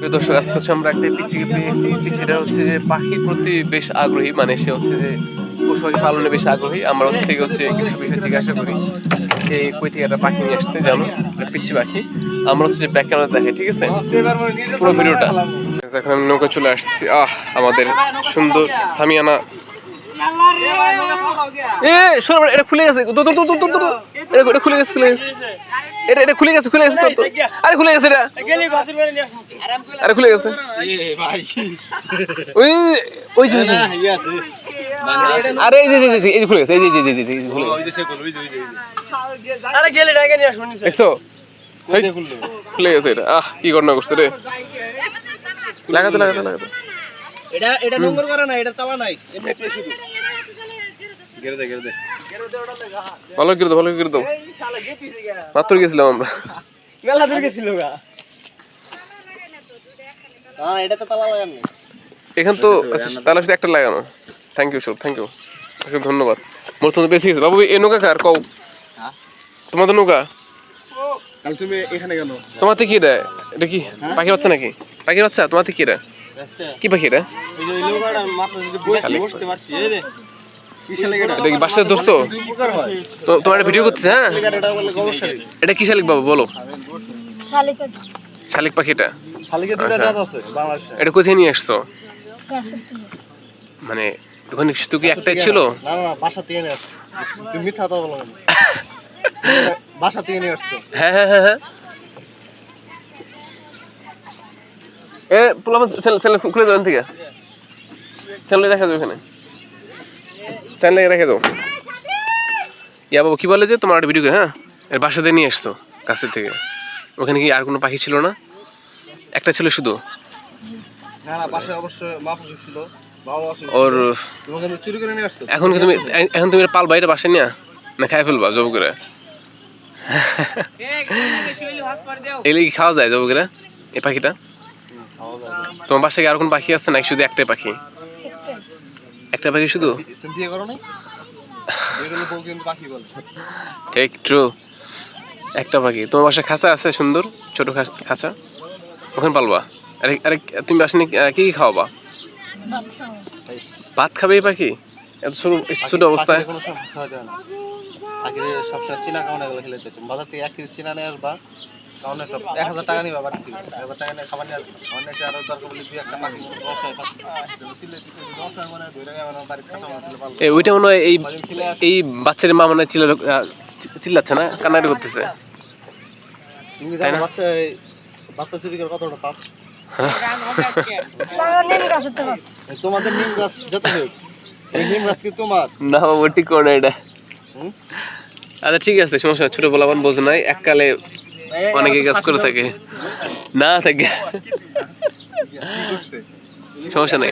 প্রিয় দর্শক, আজকে হচ্ছে আমরা একটা পিচিকে পেয়েছি। পিচিটা হচ্ছে যে পাখির প্রতি বেশ আগ্রহী, মানে সে হচ্ছে যে পশু পাখি পালনে বেশ আগ্রহী। আমরা ওর থেকে হচ্ছে কিছু বিষয় জিজ্ঞাসা করি, সে কই থেকে একটা পাখি নিয়ে আসছে জানো, একটা পিচ্ছি পাখি। আমরা হচ্ছে যে ব্যাক ক্যামেরা দেখে, ঠিক আছে, পুরো ভিডিওটা। এখন আমি নৌকা চলে আসছি। আমাদের সুন্দর সামিয়ানা। এটা খুলে গেছে, এটা খুলে গেছে, এটা খুলে গেছে, আরে খুলে গেছে, এটা আরে খুলে গেছে। ওই ওই যে আরে এই যে এই যে খুলে গেছে, এই যে দেখছো, খুলে গেছে এটা। কি ঘটনা করছে রে, লাগাতে এটা নোংর করে না, এটা তালা নাই, এমনি শুধু গেরে দে ভালো করে দাও। মাত্র গেছিলাম আমরা, মেলা দূর গেছিল গা। এটা তো তালা লাগানো এখান তো তালা শুধু একটা লাগানো। থ্যাংক ইউ সব, থ্যাংক ইউ, ধন্যবাদ। মোর তো বেশি গেছে বাবু। এই নৌকা কার কও, তোমাদের নৌকা? কাল তুমি এখানে কেন? তোমাতে কি রে, এটা কি পাখির বাচ্চা নাকি? পাখির বাচ্চা তোমাতে কি রে, কি পাখি রে? এটা কি বাসায় ধরছো? তোমার একটা ভিডিও করতেছে। হ্যাঁ, এটা কি শালিক বাবু বলো? শালিক পাখি। এটা এটা কোথায় নিয়ে আসছো? মানে ওখানে শুধু কি একটাই ছিল? না না, বাসা থেকে নিয়ে আসছো। তুমি মিথ্যা কথা বলো না, বাসা থেকে নিয়ে আসছো। হ্যাঁ। এ পোলাপান চ্যানেল খুলে দাও থেকে, চ্যানেলে রেখে দাও, এখানে চ্যানেলে রেখে দাও। ইয়া বাবু কি বলে যে তোমার একটা ভিডিও করে, হ্যাঁ, এর বাসাতে নিয়ে আসছো কাছের থেকে। ওখানে কি আর কোনো পাখি ছিল না? একটা ছিল শুধু? না না, বাসায় অবশ্যই মাহফুজ ছিল, ওর তোমাকে চুরি করে নিয়ে আসছো। এখন তুমি পালবা এটা বাসায় নিয়ে, না খাই ফেলবা জব করে? এগুলি কি খাওয়া যায় জব করে এই পাখিটা? তোমার বাসায় আর কোন পাখি আছে নাকি শুধু একটাই পাখি? একটা পাখি শুধু? তুমি বিয়ে করো না? বিয়ে করলে বউ কিন্তু পাখি বলে। ঠিক ট্রু, একটা পাখি। তোমার বাসায় খাঁচা আছে, সুন্দর ছোট খাঁচা, ওখানে পালবা। আরে আরে তুমি বাসায় কি কি খাওয়াবা? ভাত খাবে এই পাখি এত ছোট অবস্থায়? সবসময় চীনা কামনা গুলো খেলে দিচ্ছে বাজার থেকে 1 কেজি চীনা নিয়ে আসবা, কারণে সব 1000 টাকা নিবা, বাড়ি থেকে 1000 টাকা নিয়ে খাবার নিয়ে আসবা। অনেক আরো দরকার বলে দুই একটা পাখি ওইটা মনে হয় এই বাচ্চার মা মনে হয় চিল্লাচ্ছে না, কান্নাকাটি করতেছে। তুমি জানো বাচ্চা চুরি করে কতটা পাপ? তোমাদের নিম গাছ যত হোক, এই নিম গাছ কি তোমার না? বাবু ঠিক করে না এটা। আচ্ছা ঠিক আছে, সমস্যা। ছোট বলাবান বোঝে নাই, এককালে অনেকে কাজ করে থাকে, না থাকে, সমস্যা নাই।